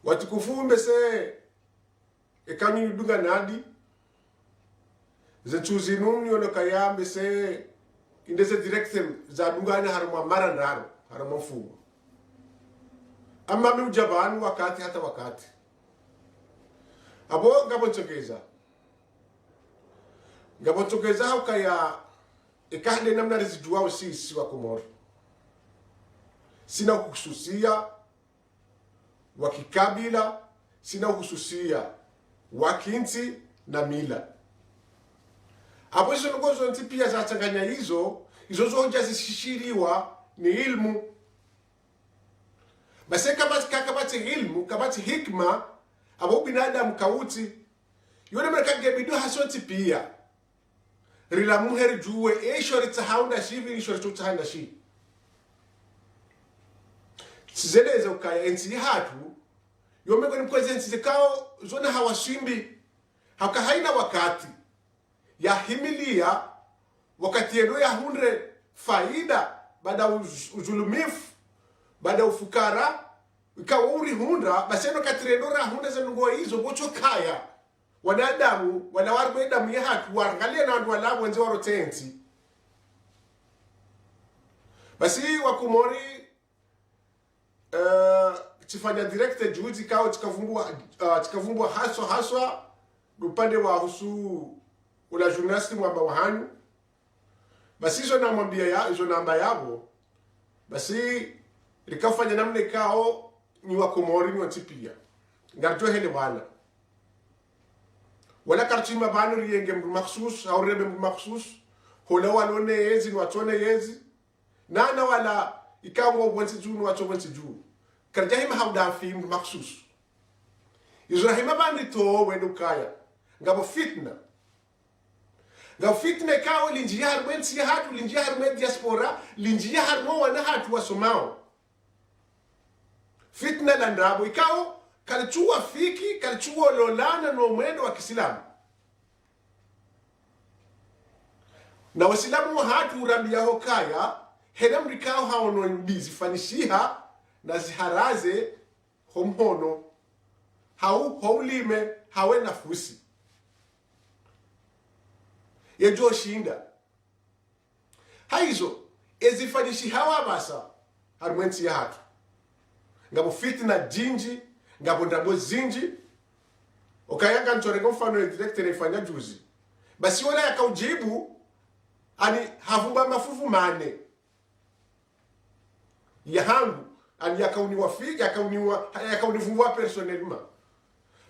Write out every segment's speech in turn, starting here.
Watikufu mbese ekani dunga nadi zenchuzi numni ono kaya mbese indese direction za dungana haruma mara ndaro haruma mfumo amma mi ujabanu wakati hata wakati abo ngabonchokeza hukaya ikahde namna rizijua sisi wa Komoro sina kuhususia wa kikabila, sina hususia wa kinti na mila. Hapo hizo ngozo pia za changanya hizo zote zishishiriwa ni ilmu. Basi kabati ilmu, kabati hikma, abo binadamu kauti yone mrekage bidu hasonti pia. Rila muheri juwe esho ritahaunda shivi esho ritahanda shi. Sizeleza ukaya enzi hatu yomeko ni mkwezi enzi zikao zona hawashimbi haka haina wakati ya himilia wakati yeno ya hundre faida bada uzulumifu bada ufukara ikawa uri hundra baseno katirendora hundra zenungoa hizo bocho kaya wanadamu wanawarbe damu ya hatu warangalia na wandu walabu wenze warotenzi basi wakumori chifanya direct juzi kao chikavumbua haswa upande wa husu ula journalist mwamba wahanu basi hizo hizo namba yabo basi likafanya namne kao ni wakomori ni watipia ngarjo hele wala karchima banu riyenge mdu maksus au rebe mdu maksus hola walone yezi ni watone yezi nana wala ikawa wansi juu wacho wansi juu karjahima hauda fi mdu maksus izrahima bani to wedukaya ngabo fitna kao linjihar wensi hatu linjihar med diaspora linjihar mo wana hatu wasomao fitna landabo ikao kalichua fiki kalichua lolana no mwendo wa Kiislamu na wasilamu hatu urambia hokaya hena mrikao haono mbizi fanishiha na ziharaze homhono haulime hawe nafusi yejo shinda haizo ezifanishi hawa basa harumwensi ya hatu ngabo fitna jinji ngabo ndabo zinji okayanga nchoreko mfano director ifanya juzi basi wala yakaujibu ani havumba mafufu mane yahangu ani yakauniwa fiki yakaunifungua personnellement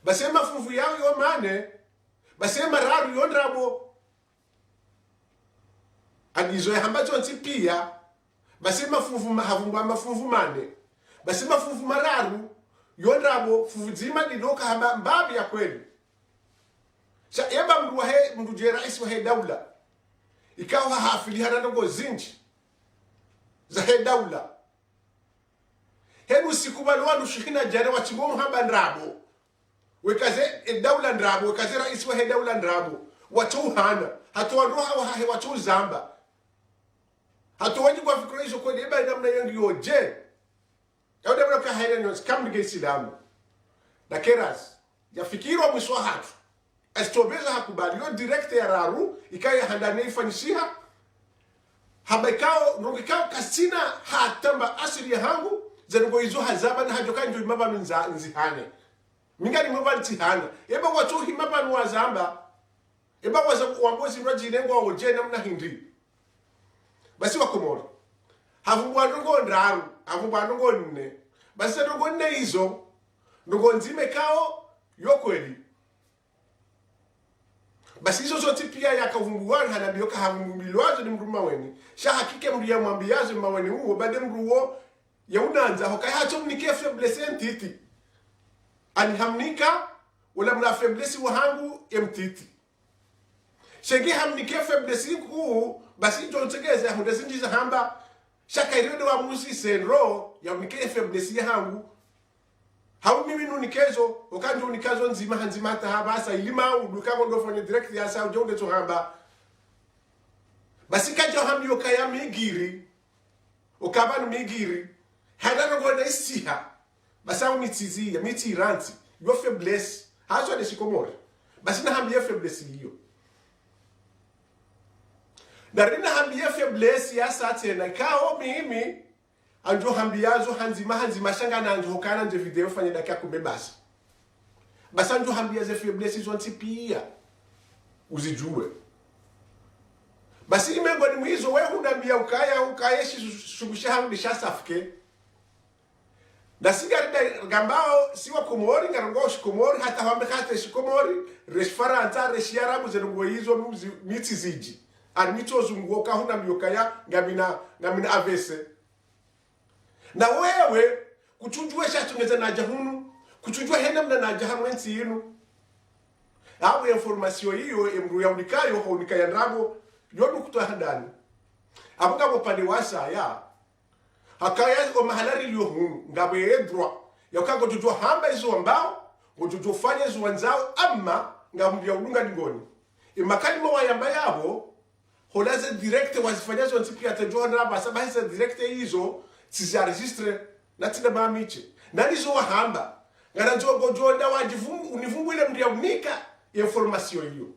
basi mafufu yao yo mane basi mararu yondrabo anizo yahambacho ntipia basi mafufu havumba mafufu mane basi mafufu mararu yondrabo fufu zima lidoka hamba mbabi ya kweli sa eba mdu je rais wa daula ikawa hafili hanango zinji za daula hebu sikubalwa nushikina jana wa chigomo hamba ndrabo wekaze daula ndrabo wekaze rais wa daula ndrabo watu hana hatoa roha wa watu zamba hatowaji kwa fikra hizo kweli eba namna yangu yoje au debra ka haina nyos kamdige Islamu na keras ya fikiro mwiswa hatu astobeza hakubali yo direct ya raru ikaya handane ifanishiha habekao nongikao kasina hatamba asiri ya hangu zango izo hazaba na hajoka njo maba nzihane mingani maba ntihana eba watu himaba nwazamba eba waza wangozi mrajine ngwa oje namna hindi basi wakomoro havumbwa ndongo ndaru havumbwa ndongo nne basi ndongo nne hizo ndongo nzime kao yokweli basi hizo zote pia yakavumbuwana hanabioka havumbilwazo ni mruma weni sha hakike mruya mwambiazo maweni huo bade mruo ya unanza hokai hacho mnike faiblesse entiti ani hamnika wala mna faiblesse wahangu emtiti shenge hamnike faiblesse ku basi jontegeza hundezi njiza hamba shaka irido wa musi senro ya mnike faiblesse ya hangu hau mimi nunikezo okanjo unikazo nzima ta habasa ilima uduka ndo fanya direct ya sa ujonde to hamba basi kajo hamyo kaya migiri okabanu migiri hadana ngo na isiha basa mitizia mitiranti yo faiblesse hazo de Shikomori basi na hambia faiblesse hiyo darina hambia faiblesse ya satena kao mimi anjo hambiazo hanzima shanga na anjo kana nje video fanya dakika kubebasa basi anjo hambia ze faiblesse zonti pia uzijue basi imengo ni mwizo wewe unambia ukaya shugusha hangu dishasafike na sigari gambao siwa Komori ngarongo Shikomori hata wambe kate Shikomori resfaranta reshiarabu zenungo hizo miti ziji anito zunguo kahuna miokaya ngamina avese na wewe kuchujua shatungeza na jahunu kuchujua hena mna na jahamwensi yinu abu information hiyo emru ya unikayo ho unikaya ndrago yodu kutoa handani abuka bopande wasa ya hakaya o mahalari liyo hunu ngabe edroit yakago jojo hamba izo ambao gojojo fanya izo wanzao ama ngambia udunga dingoni imakali mwa yamba yabo holaze direct wazifanya zo ntipi atajoa naba sabahisa direct hizo siza registre na tina mamiche nani zo hamba ngana njo gojo nda wajifungu unifungu ile mdia unika information hiyo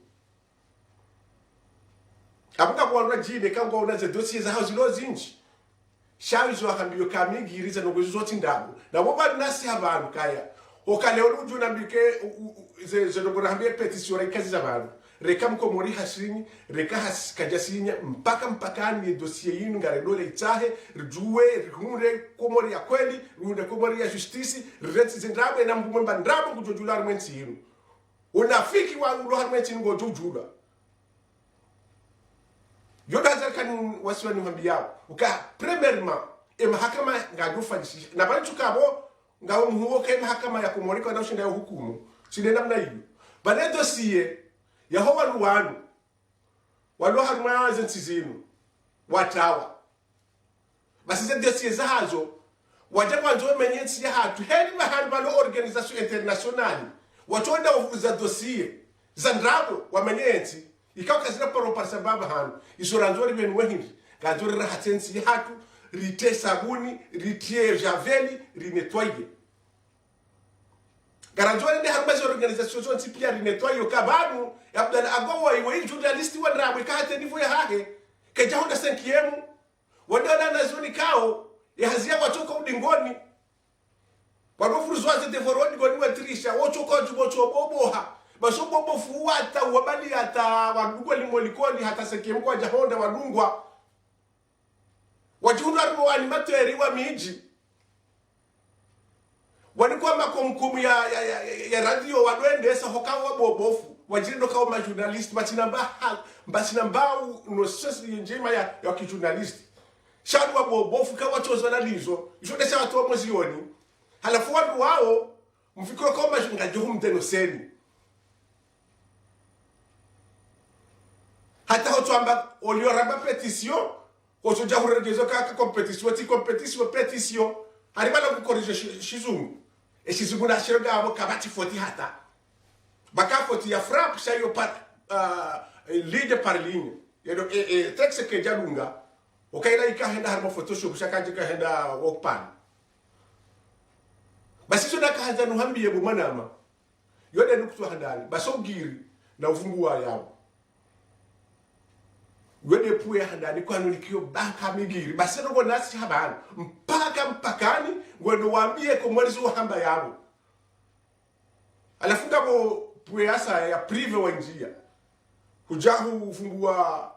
abuka kwa jine kango unaze dossier za house laws inji shawi zo akambiyo kamigiriza nogo zoti ndabu na boba nasi abantu kaya okale oluju nambike ze nogo nambie petition rekazi za abantu reka Mkomori hasini reka hasikajasinya mpakani ni dossier yinu ngare dole itahe rjuwe runde Komori ya kweli runde Komori ya justice renti zindrabu na mbumba ndrabu kujojula rmenti yinu unafiki wa ulo rmenti yinu gojojula yoda zakani wasiwani mambiyao uka premièrement mahakama ngajufanyishi na bali tukabo ngao muhuo ke mahakama ya Komori kwa ndashinda hukumu sile namna hiyo bale dossier yahowa ruwanu walo harma zentizinu watawa basi ze dossier zahazo waje kwanzo menyensi ya hatu heli mahali balo organisation internationale watonda ufuza dossier za ndrabo wa menyensi ikawa kazina paro par sababu hanu isoranzori benu wehindi ganzori rahatensi ya hatu rite sabuni ritie javeli rinetwaye garanzori ndi harmazi organisation zonti pia rinetwaye ukabanu yabdala agowa iwe journalisti wa ndrabo ikahate nivo ya hake keja honda 5 wadana na zoni kao ya hazia watoka udingoni wanofuruzwaze devoroni goni watrisha wochoka jubocho boboha baso bobo fuata wabali hata wadugo limolikoni hata sekemu kwa jahonda wadungwa wajunda rumo animateri wa miji walikuwa makomkumu ya radio wadwendesa hokawa bobofu wajindo kawa majournalist batinamba no sesi njema ya kijournalist shadu wa bobofu kawa chozo na lizo ishondesha watu wa mozioni halafu wadu wao mfikiro kawa majungajuhu mdenoseni hata hoto amba olioramba petition hoto jahuregezo kaka competition haribala kukorije shizungu shizungu na shiroga abo kabati foti hata baka foti ya frappe shayo par ligne par ligne yedo texte ke jalunga okaida ikahenda harma photoshop shakaje kahenda wokpan basi so nakaanza nuhambiye bumanama yode nukutwa handani basogiri na ufungua yao wede puya handani kwa nulikio baka migiri basi nungo nasi habani mpakani ngwendo wambie Komori wa hamba yabo alafunga bo puya asa ya prive wa njia hujahu ufungua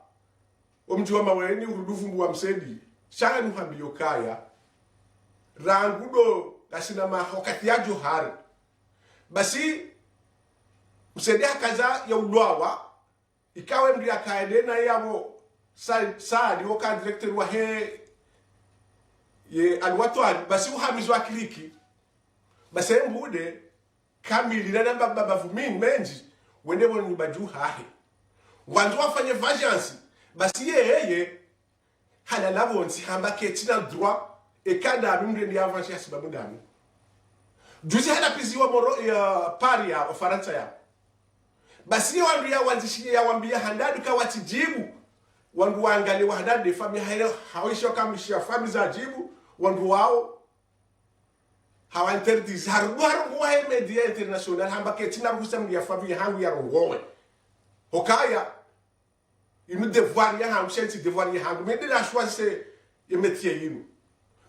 omji wa maweni ufungua msendi shanga nuhambiyo kaya rangudo kasina mahokati ya johari basi msendi hakaza ya ulwawa ikawe mdi akaende na yabo saadi woka director wa he ye alwatwani basi uhamizi wa kliki basi mbude kamili na namba bavumini menji wende woni baju hahe wanzo wafanye vajansi basi yeye hala labonsi hamba ketina droit ekanda mimre ndi avancer asibabu ndani juzi hala piziwa moro ya pari ya Ufaransa ya basi wandu ya wanzishie ya wambia handadu ka watijibu wandu waangali wa handadu fami hawisho kamishia fami za jibu wandu wao hawa interdis harugo wa media international hamba ke tina rusam ya fabi hangu ya rongowe hokaya inu devoir ya hangu senti devoir ya hangu mais de la choisir le métier yinu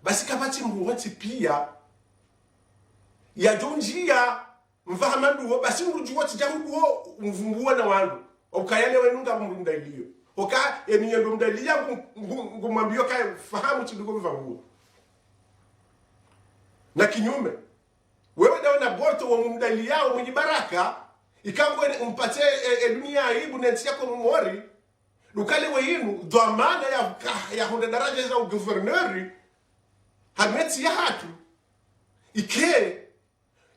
basi kabati mruwanti pia ya jonjia mvahamandu basi mrujuwa tijangu mvumbuwa na wandu okayale wenunga mrunda iliyo oka eniyo mrunda iliyo ngumwambio kaya fahamu chidugo mvambuwa na kinyume wewe dawa na borto wa mumdali yao mwenye baraka ikangwe umpate dunia ibu nensi yako mwori lukale weyinu dhamana ya honda daraja za uguverneri hameti ya hatu ike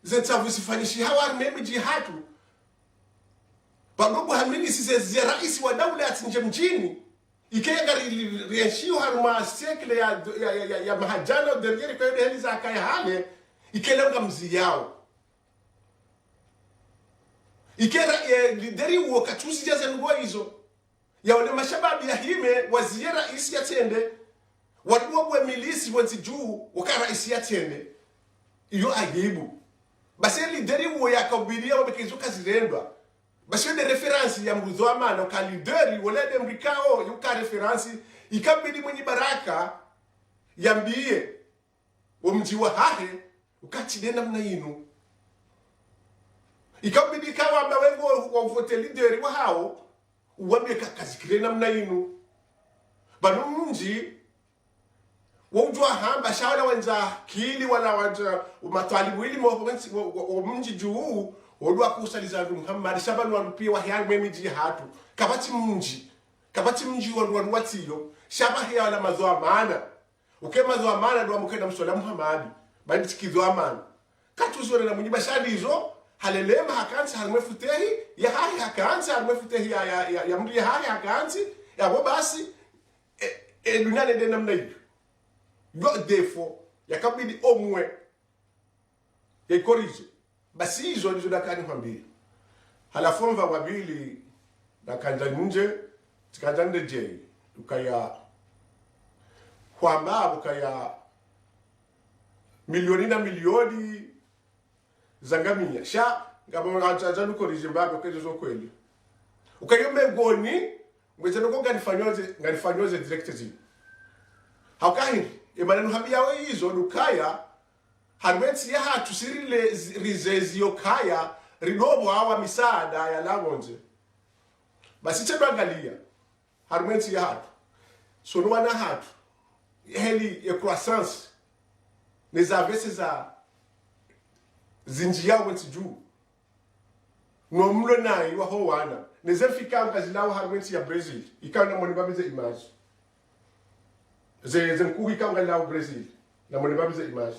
zensavu sifanyishi hawa mji hatu pagogo hamini sisi raisi wa daula ya nje mjini ike gari rienshio haruma sekle ya mahajana derriere kwa heli za kaya hale ikelenga mzi yao ikera lideri uo katusi jaze nguo hizo ya wale mashababi ya hime waziera isi ya tende waduwa milisi wanzi juu wakara isi ya tende iyo agibu basi lideri uo ya kaubiria wabekezuka zirendwa basi de referensi ya mruzo amana ka lideri wale de mrikao yuka referensi ikabidi mwenye baraka yambie umji wa hahe ukachide namna yinu ikabidi kawa mawengo wa vote lideri wa hao uwambie kakazikire namna yinu banu mji wujwa hamba shawala wanza kili wala wanza matalibu ili mji juu odwa kusaliza Muhammad shabanu wanupia wa hyangu mji hatu kabati mji wandu watilo shabahi ya wala mazoa maana ukemazoa maana ndo mukenda msola Muhammad bali tikizwa maana katuzore na munyi bashadi hizo halelema hakansi halmefutehi ya hai hakansi halmefutehi ya mri ya hai hakansi ya basi dunia nende namna hiyo yo defo yakabidi omwe ya korije basi hizo ndizo dakani kwambia halafu mva wabili dakanja nje tikanja nje ukaya kwamba ukaya milioni na milioni zangamia sha ngabo achaza nukorije mbabe kwezo kweli ukayombe goni ngweze nuko nganifanyoze direct zi haukahi emanenu habia we hizo dukaya harwensi ya hatu sirile rizezi yokaya ridobo hawa misaada ya lagonze basi chebangalia harwensi ya hatu sonuwana hatu heli ya croissance nezavese za zinji yao wensi juu no mlo nai wa howana nezefika ngazilawo harwensi ya Brazil ikawa na monibabize image ze nkuhi ikawa ngalawo Brazil na monibabize image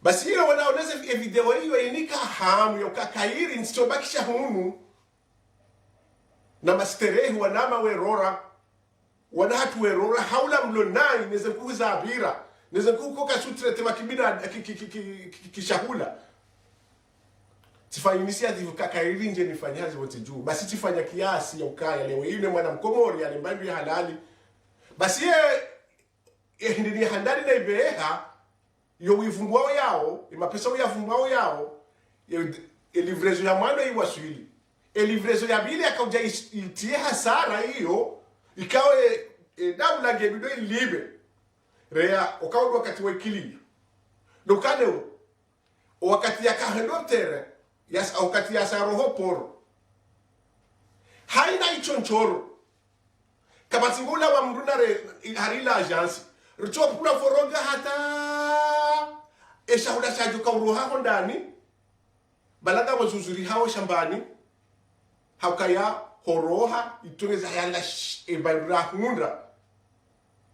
basi hiyo wanaoneza video hiyo inika hamu yokakairi nsichobakisha hunu na masterehi wanama werora wanahatu werora haula mlonai neze kuza abira neze kukoka sutrete wakibina kishahula tifanya initiative kakairi nje nifanyazi wote juu basi tifanya kiasi ya ukaya leo yule mwana mkomori ya mbambi halali basi ye ndini handari na ibeha yo wivumbwao yao imapesa yavumbwao yao livrezo ya mwana iwaswili livrezo ya bili akauja itie hasara hiyo ikawe daula gebido ilibe rea okawa wakati wa ikili dokane wakati ya kahendotere yas wakati ya saroho poro haina ichonchoro kabatingula wa mrunare harila agence richo pula foronga hata eshahuda shajuka uruha ndani balaga wazuzuri hao shambani haukaya horoha itungeza yala ebalra hunda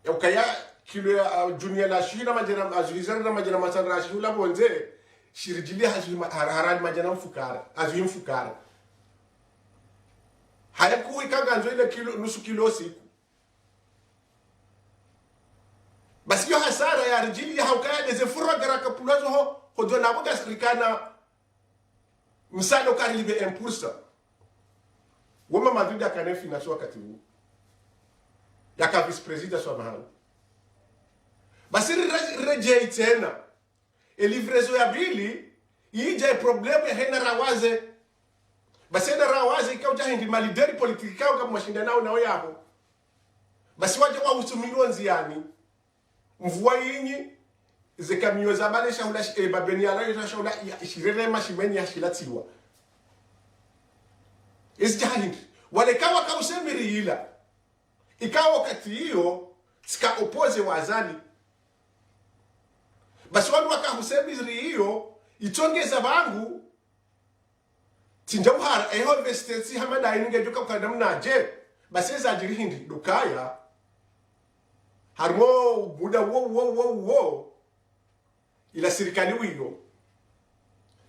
yaukaya kilo ya junior la shina majana azizana na majana masara shula bonze shirijili harani majana mfukara azui mfukara hayakuwa ikaganzo ile kilo nusu kilo siku basi hiyo hasara ya rijili ya haukaya deze fura garaka pulazo ho hodona boga sirikana msano karilibe 1%. Wama Madrid akanefi na swa katibu yaka vice president swa mahali basi isirejei tena elivrezo ya bili ija problemu ya hena rawaze basi hena rawaze ikauja hindi malideri politiki kao kama mashindanao nao yabo basi waje wa usumilwa nziani mvua yinyi zekamio za bale shaula babeni ala shaula ishirere mashimeni ya shilatiwa isjahindi wale kawa kausemiri ila ikawa wakati hiyo sika opoze wazali basi wanu wakahusemiri hiyo itongeza bangu tinjauhara eho university hamada ininge joka kwa namna je basi za jirihindi dukaya harmo buda wo ila serikali wiyo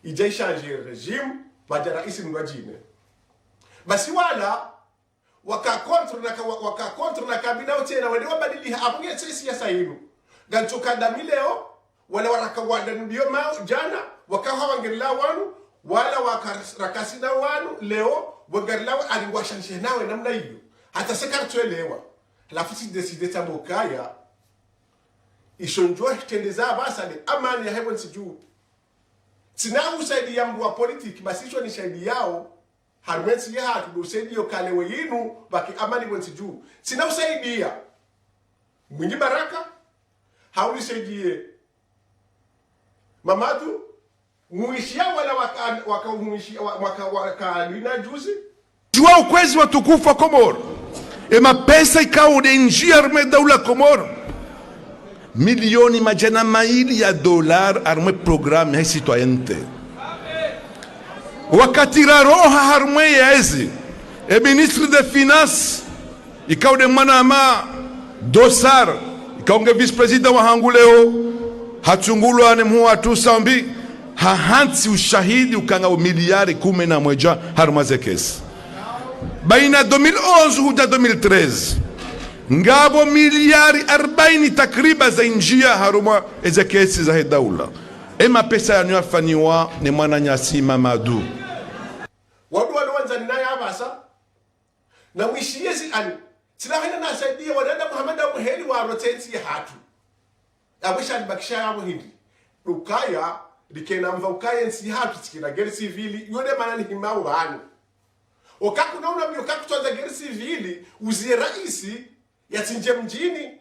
ija changer regime baada rais mwajine basi wala waka control na kabina tena wale wabadili abunge siasa yenu gantoka damileo wala warakawada ndio jana wakaha wangela wanu wala wakarakasina wanu leo wangela aliwashanisha nawe namna hiyo hata sekartuelewa alafu si decide tabokaya ishonjwa tendeza basa ni amani ya heaven siju sina usaidi ya mwa politiki basi hicho ni shahidi yao harwensi ya hatu usaidi yo kalewe yinu baki amani wensi juu sina usaidia mwingi baraka haulisaidie Mamadu muishia wala waka lina juzi jua ukwezi watukufu wa Komoro ema pesa ikaude njia arme daula Komoro milioni majana maili ya dolar arme programme ya citoyenneté wakati roha harme ya ezi ministre de finance ikaude manama dosar ikaunge vice president wa hanguleo hachungulu ane mhuwa tu sambi hahansi ushahidi ukanga miliari 11 harmaze kesi baina 2011 huja 2013 ngabo miliari 40 takriba za njia haruma eze kesi za daula ema pesa yanyoafaniwa ni mwana nyasi Mamadu wadu wanza ninaye abasa na mwishiezi ani silahina na saidia wadada Muhammad Muheli wa rotensi ya hatu abisha bakisha ya muhindi ukaya likena mva ukaya nsi hatu tikina geri civili yode manani himau banu okaku nauna mi okaku tuanza geri civili uzie raisi ya tinje mjini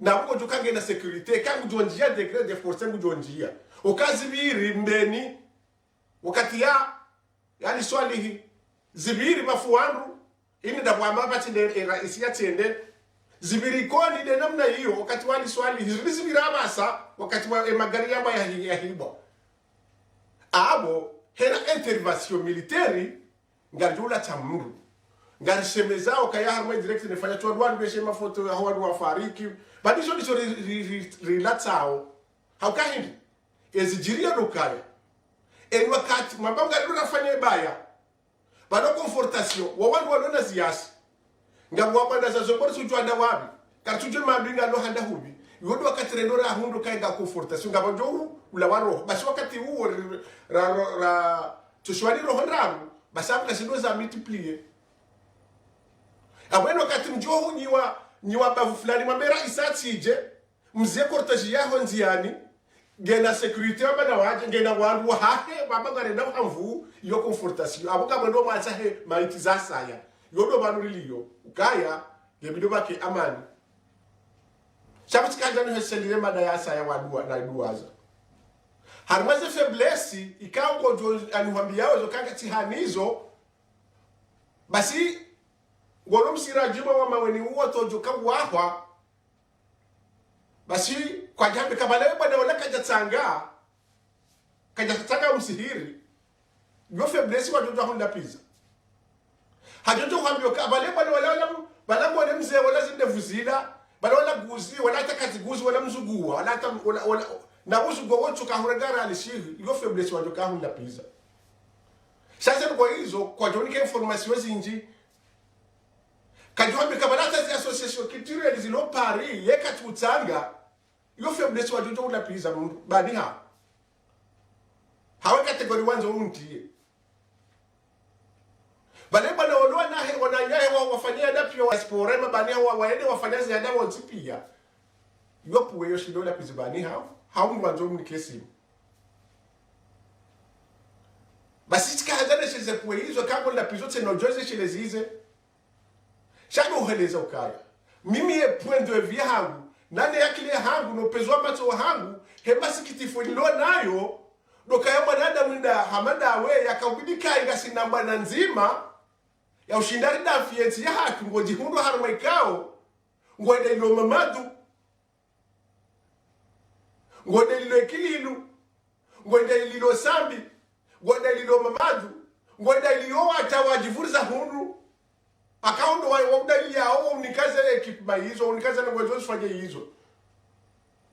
na huko tukange na security kangu jonjia decret de force ngu jonjia okazi biri mbeni wakati ya yani swali zibiri mafuandu ini da bwamba bati de raisi ya tende zibiri koni de namna hiyo wakati wali swali zibiri abasa wakati wa magari yamba ya hiba abo hena intervention militaire ngadula tamuru ngari shemezao kaya harma direct nefanya tu adwan beshe mafoto ya watu wafariki badisho ndicho rilatao haukahindi ezijiria dukaya en wakati mabanga ndio nafanya baya bado confortation wa watu walona ziasi ngabwa banda za zombori sujwanda wabi kartuje mabinga no handa hubi yodo wakati rendora hundu kainga confortation ngabonjo ulawaro basi wakati huo ra tushwani roho ndamu basi amka sindo za multiplier abweno wakati mjohu nyiwa bavu fulani mambera isatije mzee kortaji yaho nziani gena security abana waje gena wandu hahe babanga renda hamvu yo confortation abuka bando macha he maiti za saya yodo banu liliyo ukaya gebido bake amani shabutika jana heselire mada ya saya wadua na duaza harmaze faiblesse ikawo jo anuhambia wazo kanga tihanizo basi ngolo msira juma wa maweni uwa tojo kawahwa basi kwa jambe kabale bwana wala kaja tanga msihiri yo faiblesse wa jojo honda pizza hajojo hambio kabale bwana wala bwana mzee wala zindevuzila bwana wala guzi wala takati guzi wala mzugua wala na uzugo wote kahuragara alishihi yo faiblesse wa jojo honda pizza sasa kwa hizo kwa jonike information zinji kajombe kabalata zi association culturelle zilo Paris yeka tutanga yo faiblesse wa jojo honda pizza bani hawa kategori wanzo untie bale bana waloa nahe wananyahe wafanyia dapi wa sporema bani waende wafanyia ziada wazipia yopu weyo shidola pizibani hao mwanzo mnikesi basi tikahazana sheze puwe hizo kango la pizote no joze sheze hize shano uheleza ukaya mimi ye puendo evia hangu nane yakile hangu no pezwa mato hangu hebasi kitifo nilo nayo dokaya mwanada mwinda hamada awe yakabidika ingasi namba na nzima ya ushindari da fiensi ya haki ngoji hundu harumaikao ngwede ilo mamadu ngwede ilo ekililu ngwede ilo sambi ngwede ilo mamadu ngwede ilo wata wajivuriza hundu akaundo waudali yao unikaze ekipima hizo unikaze na ngwezo sifanye hizo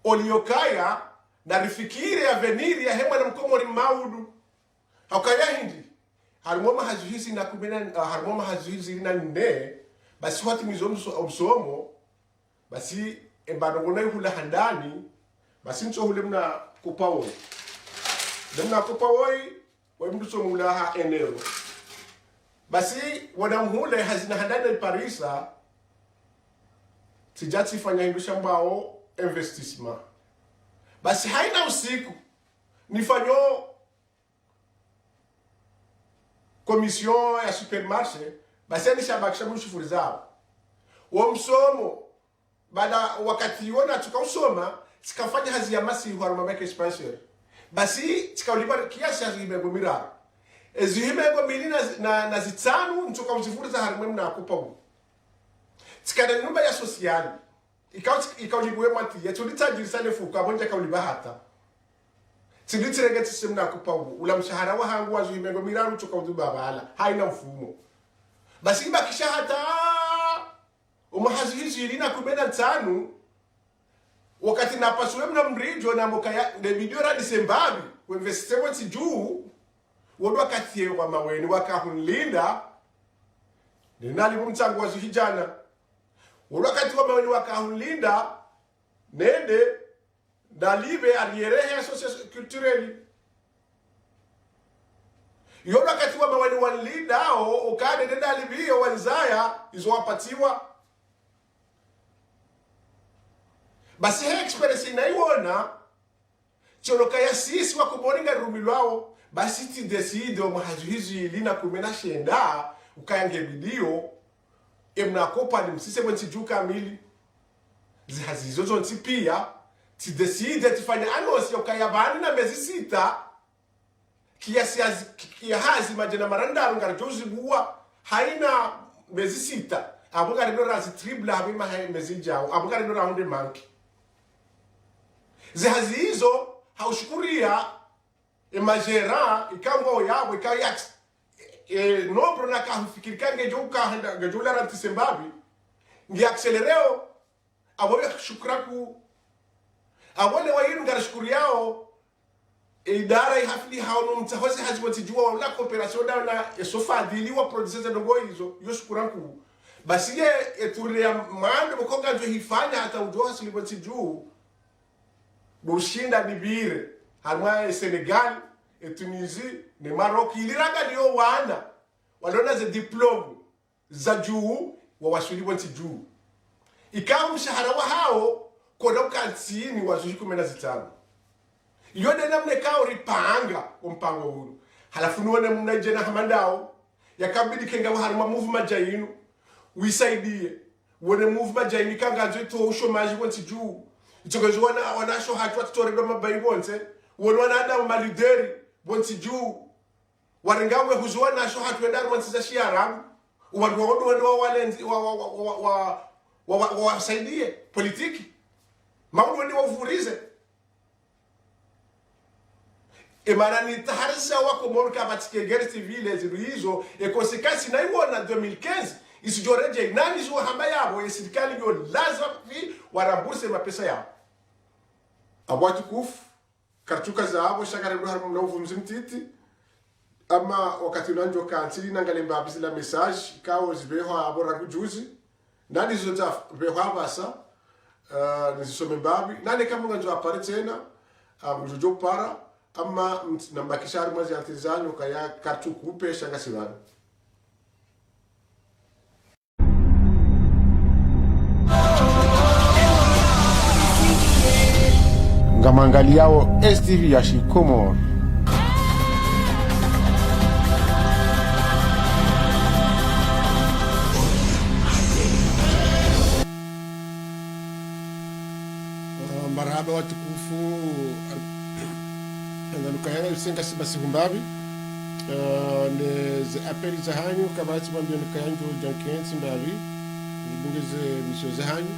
oliokaya na rifikiri ya veniri ya hema na mkomori maudu haukaya hindi harumoma hazuhizi na kumena harumoma hazuhizi na nne basi wati mizomu msomo basi embanongona hula handani basi nso hule mna kupawoi mna kupawoi wa mdu so mulaha enero basi wanamhule hazina handani parisa tijati fanya hindu shambao investissement basi haina usiku nifanyo commission ya supermarché basi ni shabakisha mshufuri zao wa msomo baada wakati yona tukausoma sikafanya hazi ya masi haruma make expansion basi tikaulipa kiasi ya zibego mirara ezihimego milini na zitanu ntoka mshufuri za haruma na akupa tikada nyumba ya sosiali ikaulibuwe mati ya tulitajirisa lefu kwa bonja kauliba hata Tiditerege tisimna kupawu ula mshahara wa hangu wa zuhimengo miraru choka uduba bala haina mfumo basi bakisha hata umahazihizi ilina kubena tanu wakati napasuwe mna mrijo na mokaya de video ra disembabi wemvesitemo tijuu wodo wakati ye wa maweni wakahunlinda ninali mumtangu wa zuhijana wodo wakati wa maweni wakahunlinda nende dalibe alierehe association culturelle yona kati wa mawani walidao ukade nenda alibio wanzaya izo wapatiwa basi he experience inaiona choloka ya sisi wa kuboninga rumilwao basi ti decide o mahajuhizi lina kumena shenda ukayange video emna kopa ni msise mwenzi juu kamili zihazizo zonti pia ti decide tifanya anosi ukayabani na mezi sita kia hazi majena maranda ngarjozi buwa haina mezi sita abuga rino razi tribla habima hai mezi jao abuga rino raunde manki zihazi hizo haushukuria imajera ikango yabo ikayak nombro na kafikirika ngejula rantisembabi ngi accelereo aboye shukuraku awale wa yinu ngarashukuri yao idara ihafili hao no mtahozi hazibotijua wala cooperation na sofa diliwa producer ndongo hizo yo shukuranku basi ye etulia mande bokonga njo hifanya hata ujoha silibotiju bushinda nibire harma Senegal Tunisie ne Maroc iliraga liyo wana walona ze diplome za juu wa washuli botiju ikawa mshahara wa hao kodoka nsini wazuhi 15 yode namne kao ripanga umpango huru halafu nuone mnajena hamandao yakabidi kenga wa harima movement jainu wisaidie wone movement jaini kanga nzo ushomaji wonti juu itokezo wanasho hatu atutorega mabai bonse wone wanada malideri wonti juu warengawe huzuana nasho hatu endaro wonti za shiaramu wandu walenzi wasaidie politiki maundu ndi wavurize emana ni taharisa wako moruka batike guerre civile ziruizo konsekansi na iwona 2015 isijoreje nani zo hamba yabo ya serikali yo lazima waramburse mapesa yao abwati kuf kartuka zabo shakare ndo harmo na uvumzi mtiti ama wakati unanjo kansili nangalemba abisila message kawo zibeho abora kujuzi nani zo ta beho abasa nisome babi nane kama nganzo apare tena mjojo para ama nambakisha armazi antizanyo kaya kartu kupe shanga sivana ngamangaliao STV ya Shikomor. Marhaba watukufu, ngalukayana usenga sibasi humbabi neze apeli za hanyu kabati mwambia nukayanjo jankensi mbabi nibungeze misyo za hanyu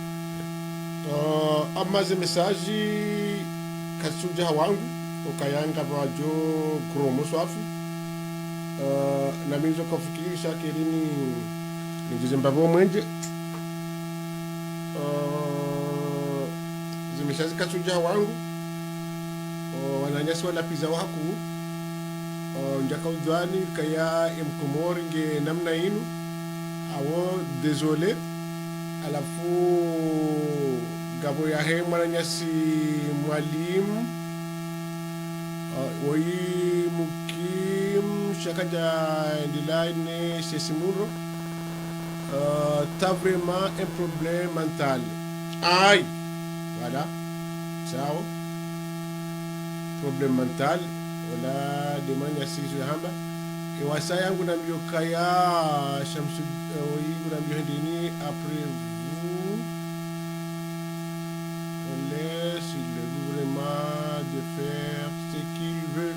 amaze mesaji kasuja hawangu ukayanga bajo kromo swafi na mizo kafikirisha kerini nijize mbabo mwenje zimeshazi kasuja hawangu wananyasi wala pizza waku njaka udwani kaya mkomori nge namna inu awo désolé alafu gabo ya he mwananyasi mwalimu woyi mukim shakaja ndilaine sesimuro t'as vraiment un problème mental. Aïe, voilà, ciao. Problème mental, wala demanya sizu hamba. Iwasa yangu na mbio kaya shamsu yangu na mbio hendini après vous. On laisse le gouvernement de faire ce qu'il veut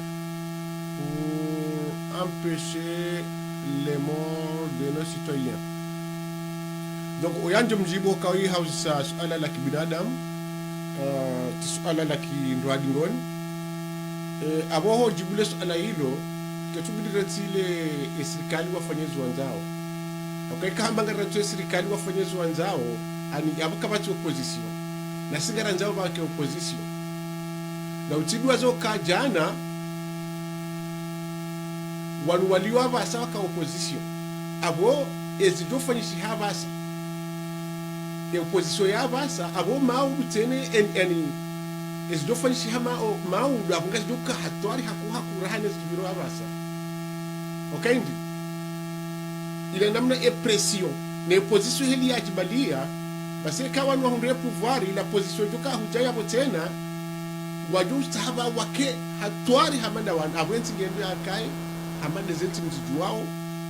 pour empêcher les morts de nos citoyens. Donc oyanje mjibu kawi hausa suala la kibinadamu suala la kindwadi ngoni aboho jibule suala hilo ketubidiratsile serikali wafanyezi wanzao kamba ngaratwe serikali wafanyezi wanzao ani abakabati opposition na sigara nzao bake opposition na utibwa zo kajana wanu waliwa basa ka opposition abo ezidofanyisi habasa opposition ya basa abo maudu tene eni ezidofanyisi hama maudu abungazi duka hatwari hakurahane zibiro abasa okay ndi ile namna pression na opposition heli ya jibalia basi kawa ni wahundre pouvoir ila position duka hujaya botena waju sahaba wake hatwari hamanda wan abwenzi ngendo akai hamanda zenti mzijuao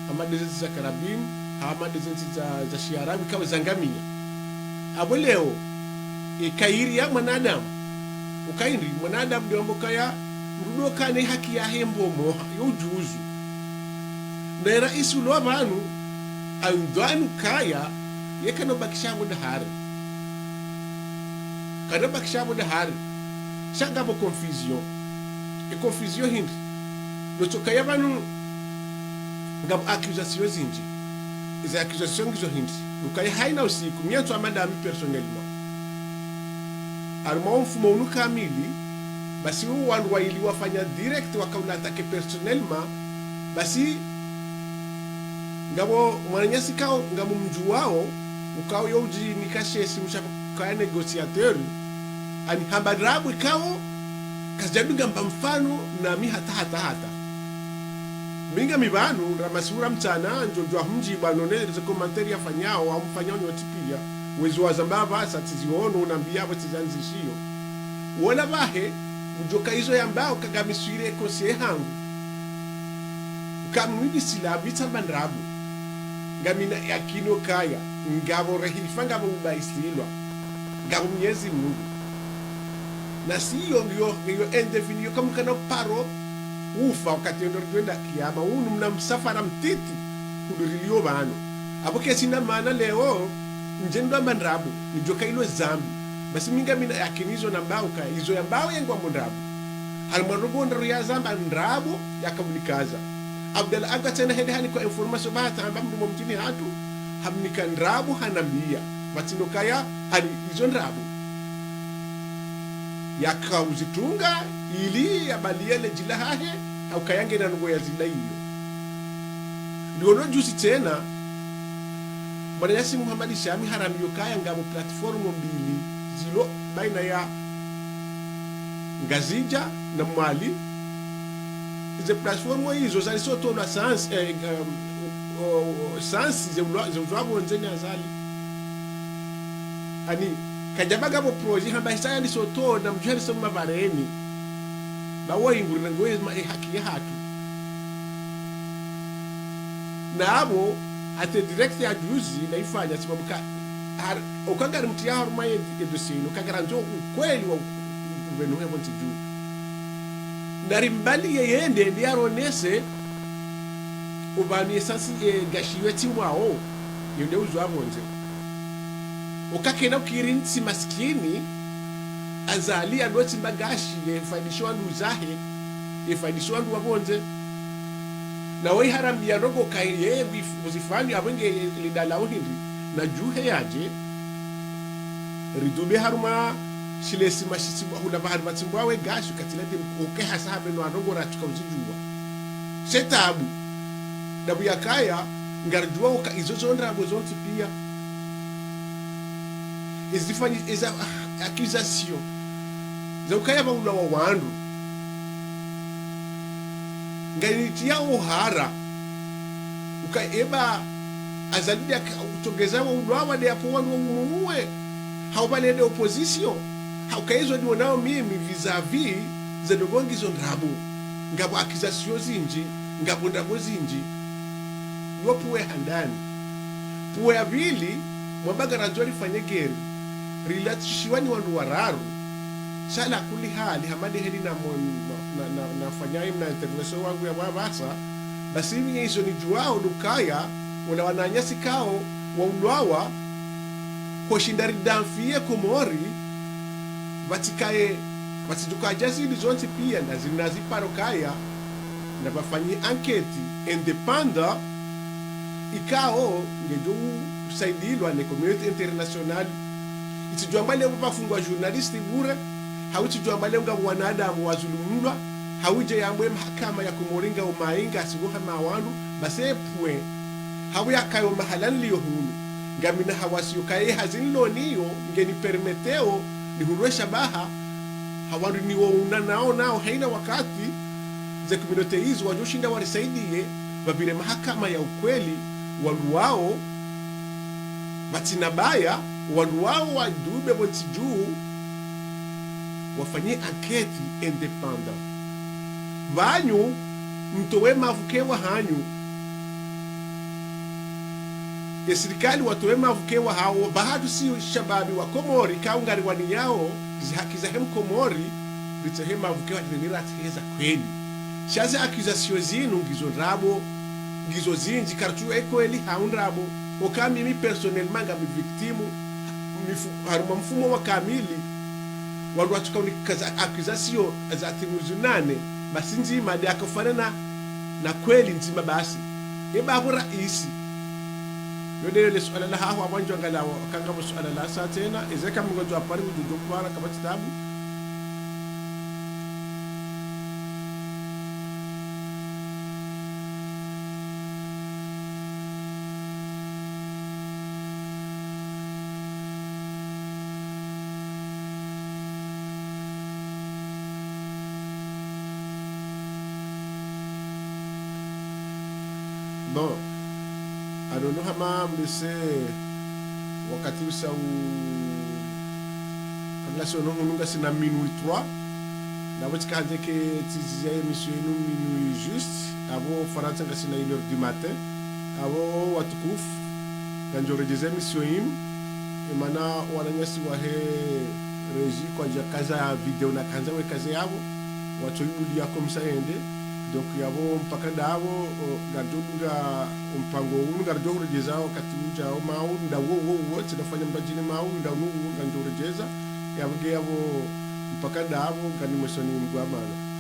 hamanda zenti za karabini hamanda zenti za shiarabi kawa zangamia abo leo ikairi ya mwanadamu ukaindi mwanadamu ndio kaya mrudo kane haki ya hembo mo yojuzu na rais ulo abantu andwanu kaya yekano bakishabo dahari kada bakishabo dahari shanga bo confusion hindi doto kaya banu ngab accusation zinji iza accusation gizo hindi ukaya haina usiku mianzo amadami personnellement armon fumo unu kamili basi wandu waili wafanya direct wakauna atake personnellement basi ngabo mwananyasi kao ngabo mjuwao ukao yoji nikashesi mshaka kaya negociateur ani hambarabu ikao kasjadu ngamba mfano na mi hata minga mibanu ramasura mtana njojwa mji banone ze commentary yafanyao au mfanyao nyotipia wezo wa zambava satiziono unambia abo tizanzishio wala bahe mjoka hizo yambao kagamiswire konse hangu kamwidi silabita bandrabu ngamina yakino kaya ngabo rehifanga bo baisilwa ngabo mnyezi Mungu na siyo ngiyo endefinio kama kana paro ufa wakati ndorwenda kiyama unu mna msafara mtiti kudurilio bano apoke sina maana leo njendo bandrabu nijoka ilo zambi basi minga mina yakinizo na mbao ka izo ya mbao yengwa mondrabu almarugo ndaro ya zamba ndrabu yakamunikaza Abdel aga tena hede hani kwa information bata ambamu mumtini hatu hamnika ndrabu hanambia batino kaya hani izo ndrabu yakauzitunga ili yabaliele jila hahe au kayange na ngo ya zila hiyo ndio juzi tena bwana Yasi Muhammad Shami haramio kaya ngabo platform mbili zilo baina ya Ngazija na Mwali ize platform hizo zalisoto na sans sans ze mlwabo nzeni azali ani kajabaga bo proje hamba hisaya ni soto na mjhari soma bareni bawo ingurira ngoye haki ya hatu nabo ate direct ya juzi na ifanya sababu ukagara mtia haruma ye edosino kagara njo ukweli wa uvenu hebo ntiju narimbali ye yende ndiaronese ubani esansi gashiwe timwao yonde uzwa bonze ukakena ukirinsi maskini azali adoti magashi ye faidisho andu uzahe ye faidisho andu wabonze na wei harambia rogo kai ye uzifani abenge lidala uhindi na juhe yaje ridube haruma shilesi mashisibu hula bahari matimbo we gashi katilete uke hasabe no arongo ratuka uzijua setabu dabu yakaya ngarjua uka izozondra abozonti pia izifani iza accusation za ukaya ba ula wa wandu nganitia uhara ukaeba azalidi akutogeza wa ulwa de apo wandu mumuwe haubale de opposition haukaizwa ni wanao mimi vis-a-vis za dogongi zondrabu ngabo accusation zinji ngabo ndabo zinji yopuwe handani puwe abili mwabaga rajoli fanyegeri rilatishiwani wandu wararu shala kuli hali hamade heli na fanyayi mna intervention wangu ya wabasa basi hivi hizo ni juao dukaya wana wananyasi kao wa ulwawa kwa shindari damfie komori batikaye batiduka jazi lizonti pia na zinaziparo kaya na bafanyi anketi independa ikao ngejo usaidilwa na community international itijwambale bafungwa journalist bure hawitijwambale nga wanadamu wazulumulwa hawije yambwe mahakama ya kumoringa umainga sibuha mawandu basepwe hawi akayo mahalan liyo hunu ngamina hawasiyo kaye hazinlo niyo ngeni permeteo ni hurwesha baha hawandu niwo unanao haina wakati za community hizo wajoshinda warisaidie babire mahakama ya ukweli wandu wao batinabaya wandu wao wadube bontijuu wafanyie anketi independent banyu mtowe mavukewa hanyu serikali watowe mavukewa hao bahatu si shababi wa Komori kaungari wani yao kiza hem Komori litahe mavukewa tenira teza kweli shazi accusation zinu ngizo rabo ngizo zinji kartu ekweli haundrabo okami mi personnellement nga mi victimu haruma mfumo wa kamili wadu watuka unikaza accusation za timuzunane basi nzima de akafanana na kweli nzima basi ebabura isi yodele le swala la hawa wanjo ngalawa kanga bo swala la sa tena ezeka mngojo apari ujudu kwara kama kitabu bon anono hama mlese wakati usa kanga sono hununga sina minuit 3 na watika handeke tizia emission inu minuit juste abo faransa nga sina 1h du matin abo watukuf kanjore des émissions im emana wananyasi wahe reji kwa kaza video na kanza we kaza yabo watu ibulia komsa ende donc yabo mpaka davo gadunga mpango unu garjoro jeza wakati uja mau nda wo tinafanya mbajini mau nda nu ganjoro jeza yabo mpaka davo gani mwesoni mgwamana